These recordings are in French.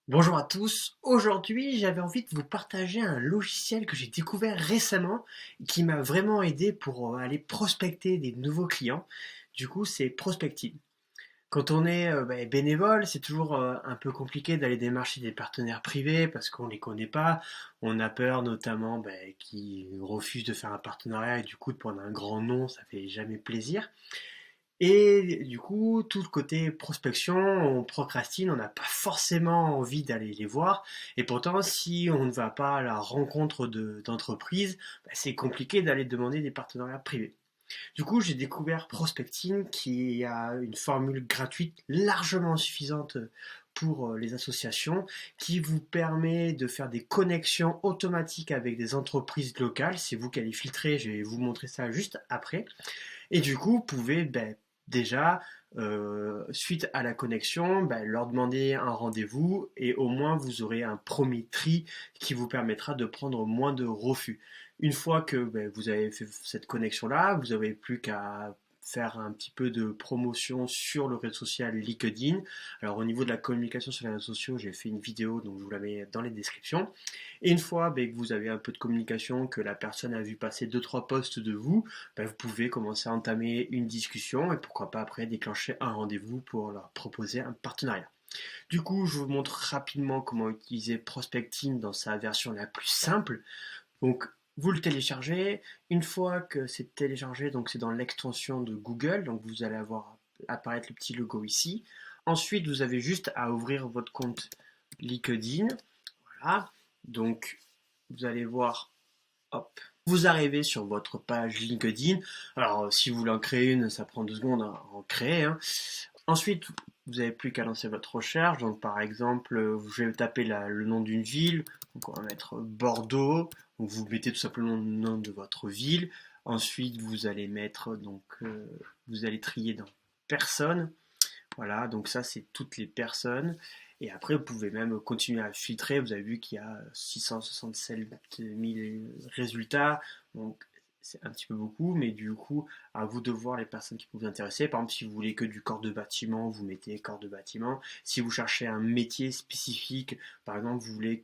Bonjour à tous. Aujourd'hui, j'avais envie de vous partager un logiciel que j'ai découvert récemment qui m'a vraiment aidé pour aller prospecter des nouveaux clients. Du coup, c'est Prospecting. Quand on est bénévole, c'est toujours un peu compliqué d'aller démarcher des partenaires privés parce qu'on ne les connaît pas. On a peur notamment qu'ils refusent de faire un partenariat et du coup de prendre un grand nom, ça fait jamais plaisir. Et du coup, tout le côté prospection, on procrastine, on n'a pas forcément envie d'aller les voir. Et pourtant, si on ne va pas à la rencontre d'entreprises, c'est compliqué d'aller demander des partenariats privés. Du coup, j'ai découvert Prospecting qui a une formule gratuite largement suffisante pour les associations qui vous permet de faire des connexions automatiques avec des entreprises locales. C'est vous qui allez filtrer, je vais vous montrer ça juste après. Et du coup, vous pouvez déjà, suite à la connexion, leur demander un rendez-vous et au moins vous aurez un premier tri qui vous permettra de prendre moins de refus. Une fois que vous avez fait cette connexion-là, vous n'avez plus qu'à faire un petit peu de promotion sur le réseau social LinkedIn. Alors au niveau de la communication sur les réseaux sociaux, j'ai fait une vidéo, donc je vous la mets dans les descriptions. Et une fois que vous avez un peu de communication, que la personne a vu passer deux trois posts de vous, vous pouvez commencer à entamer une discussion et pourquoi pas après déclencher un rendez-vous pour leur proposer un partenariat. Du coup, je vous montre rapidement comment utiliser Prospecting dans sa version la plus simple. Donc, vous le téléchargez. Une fois que c'est téléchargé, donc c'est dans l'extension de Google, donc vous allez avoir apparaître le petit logo ici. Ensuite, vous avez juste à ouvrir votre compte LinkedIn. Voilà. Donc, vous allez voir, hop, vous arrivez sur votre page LinkedIn. Alors, si vous voulez en créer une, ça prend 2 secondes à en créer, hein. Ensuite, vous n'avez plus qu'à lancer votre recherche. Donc, par exemple, je vais taper le nom d'une ville. Donc, on va mettre Bordeaux. Donc, vous mettez tout simplement le nom de votre ville. Ensuite, vous allez mettre, vous allez trier dans personnes. Voilà, donc ça, c'est toutes les personnes. Et après, vous pouvez même continuer à filtrer. Vous avez vu qu'il y a 667 000 résultats. Donc, c'est un petit peu beaucoup, mais du coup, à vous de voir les personnes qui peuvent vous intéresser. Par exemple, si vous voulez que du corps de bâtiment, vous mettez corps de bâtiment. Si vous cherchez un métier spécifique, par exemple, vous voulez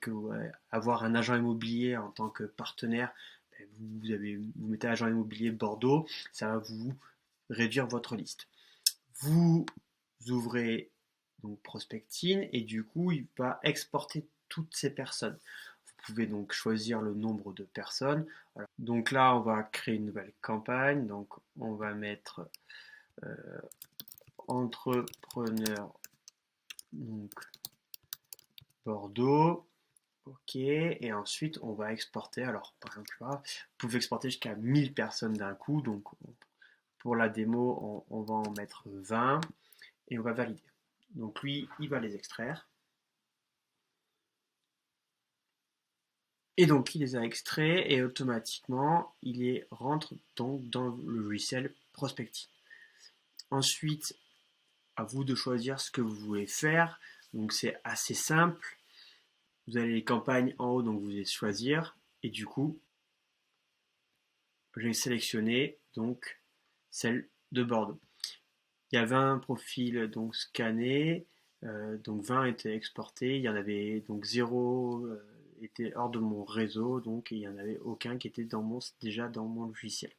avoir un agent immobilier en tant que partenaire, vous mettez agent immobilier Bordeaux, ça va vous réduire votre liste. Vous ouvrez donc Prospecting et du coup il va exporter toutes ces personnes. Vous pouvez donc choisir le nombre de personnes. Voilà. Donc là on va créer une nouvelle campagne. Donc on va mettre euh, entrepreneur donc Bordeaux. Ok, et ensuite on va exporter. Alors par exemple là, vous pouvez exporter jusqu'à 1000 personnes d'un coup. Donc pour la démo, on va en mettre 20 et on va valider. Donc lui, il va les extraire. Et donc il les a extraits et automatiquement il les rentre donc dans le logiciel Prospecting. Ensuite, à vous de choisir ce que vous voulez faire. Donc c'est assez simple. Vous avez les campagnes en haut, donc vous allez choisir. Et du coup, j'ai sélectionné donc celle de Bordeaux. Il y a 20 profils donc scannés, donc 20 étaient exportés, il y en avait donc 0 était hors de mon réseau, donc il n'y en avait aucun qui était déjà dans mon logiciel.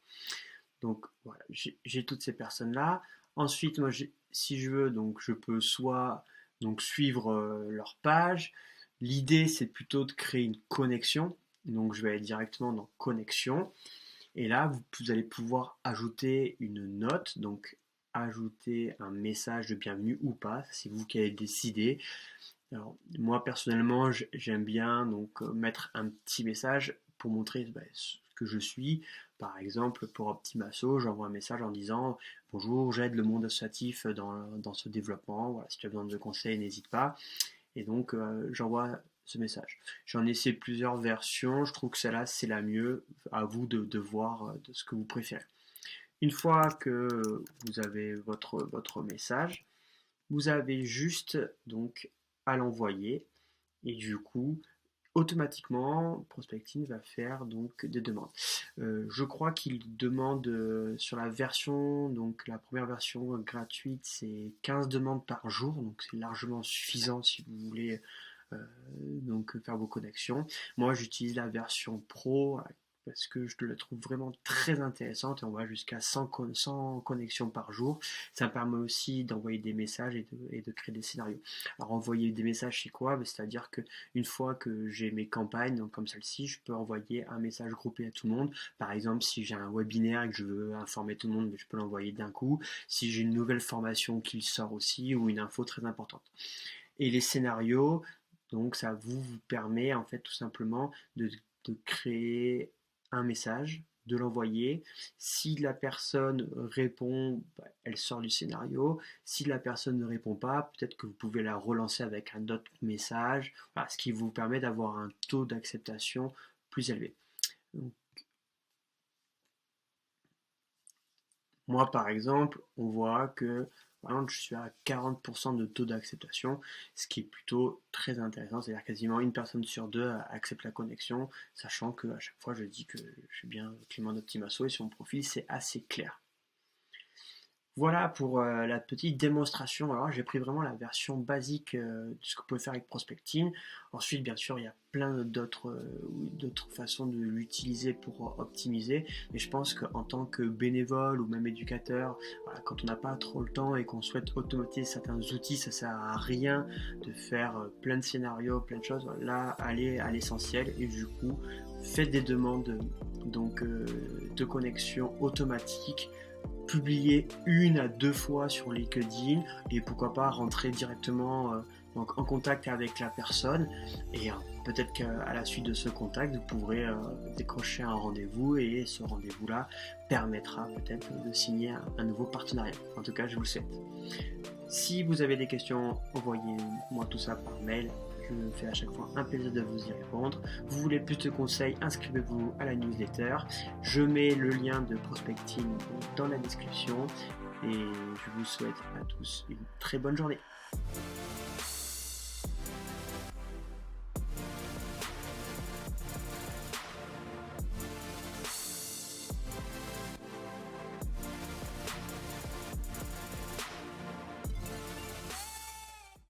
Donc voilà, j'ai toutes ces personnes-là. Ensuite, moi, si je veux, donc je peux soit donc suivre leur page. L'idée, c'est plutôt de créer une connexion. Donc je vais aller directement dans connexion. Et là, vous allez pouvoir ajouter une note, donc ajouter un message de bienvenue ou pas, c'est vous qui allez décider. Alors, moi personnellement, j'aime bien donc mettre un petit message pour montrer ce que je suis. Par exemple, pour Optimasso, j'envoie un message en disant bonjour, j'aide le monde associatif dans ce développement. Voilà, si tu as besoin de conseils, n'hésite pas. Et donc, j'envoie ce message. J'en ai essayé plusieurs versions. Je trouve que celle-là, c'est la mieux. À vous de voir de ce que vous préférez. Une fois que vous avez votre message, vous avez juste donc à l'envoyer. Et du coup, automatiquement, Prospecting va faire donc des demandes. Je crois qu'il demande sur la version, donc la première version gratuite, c'est 15 demandes par jour, donc c'est largement suffisant si vous voulez donc faire vos connexions. Moi j'utilise la version pro parce que je la trouve vraiment très intéressante et on va jusqu'à 100 connexions par jour. Ça permet aussi d'envoyer des messages et de créer des scénarios. Alors envoyer des messages c'est quoi? C'est-à-dire que une fois que j'ai mes campagnes, donc comme celle-ci, je peux envoyer un message groupé à tout le monde. Par exemple, si j'ai un webinaire et que je veux informer tout le monde, je peux l'envoyer d'un coup. Si j'ai une nouvelle formation qui sort aussi ou une info très importante. Et les scénarios, donc ça vous permet en fait tout simplement de créer un message, de l'envoyer. Si la personne répond, elle sort du scénario. Si la personne ne répond pas, peut-être que vous pouvez la relancer avec un autre message, voilà, ce qui vous permet d'avoir un taux d'acceptation plus élevé. Donc, moi, par exemple, on voit que par exemple, je suis à 40% de taux d'acceptation, ce qui est plutôt très intéressant. C'est-à-dire quasiment une personne sur deux accepte la connexion, sachant que à chaque fois je dis que je suis bien Clément Optimasso et sur mon profil c'est assez clair. Voilà pour la petite démonstration. Alors j'ai pris vraiment la version basique de ce que vous pouvez faire avec Prospecting. Ensuite, bien sûr, il y a plein d'autres façons de l'utiliser pour optimiser. Mais je pense qu'en tant que bénévole ou même éducateur, voilà, quand on n'a pas trop le temps et qu'on souhaite automatiser certains outils, ça sert à rien de faire plein de scénarios, plein de choses. Là, allez à l'essentiel et du coup, faites des demandes donc de connexion automatique, publier 1 à 2 fois sur LinkedIn et pourquoi pas rentrer directement donc en contact avec la personne et peut-être qu'à la suite de ce contact vous pourrez décrocher un rendez-vous et ce rendez-vous là permettra peut-être de signer un nouveau partenariat. En tout cas je vous le souhaite. Si vous avez des questions, envoyez-moi tout ça par mail. Je me fais à chaque fois un plaisir de vous y répondre. Vous voulez plus de conseils, inscrivez-vous à la newsletter. Je mets le lien de Prospecting dans la description et je vous souhaite à tous une très bonne journée.